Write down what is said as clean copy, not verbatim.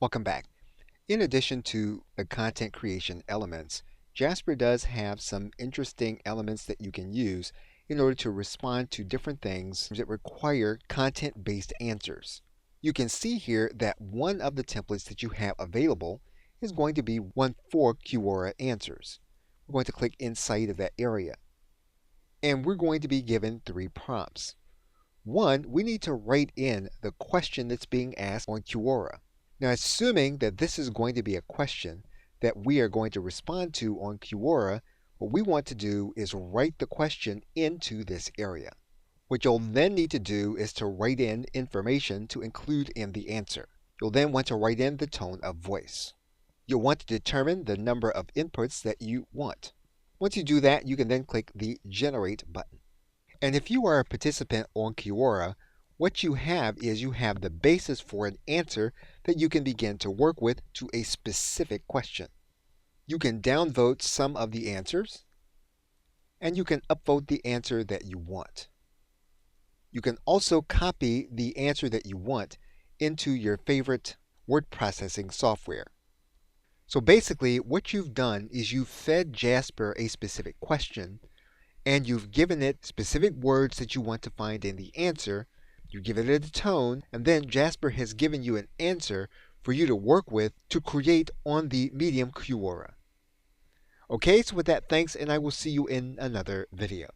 Welcome back. In addition to the content creation elements, Jasper does have some interesting elements that you can use in order to respond to different things that require content-based answers. You can see here that one of the templates that you have available is going to be one for Quora answers. We're going to click inside of that area. And we're going to be given 3 prompts. One, we need to write in the question that's being asked on Quora. Now, assuming that this is going to be a question that we are going to respond to on Quora, what we want to do is write the question into this area. What you'll then need to do is to write in information to include in the answer. You'll then want to write in the tone of voice. You'll want to determine the number of inputs that you want. Once you do that, you can then click the Generate button. And if you are a participant on Quora, what you have is you have the basis for an answer that you can begin to work with to a specific question. You can downvote some of the answers, and you can upvote the answer that you want. You can also copy the answer that you want into your favorite word processing software. So basically, what you've done is you've fed Jasper a specific question, and you've given it specific words that you want to find in the answer. You give it a tone, and then Jasper has given you an answer for you to work with to create on the medium Quora. Okay, so with that, thanks, and I will see you in another video.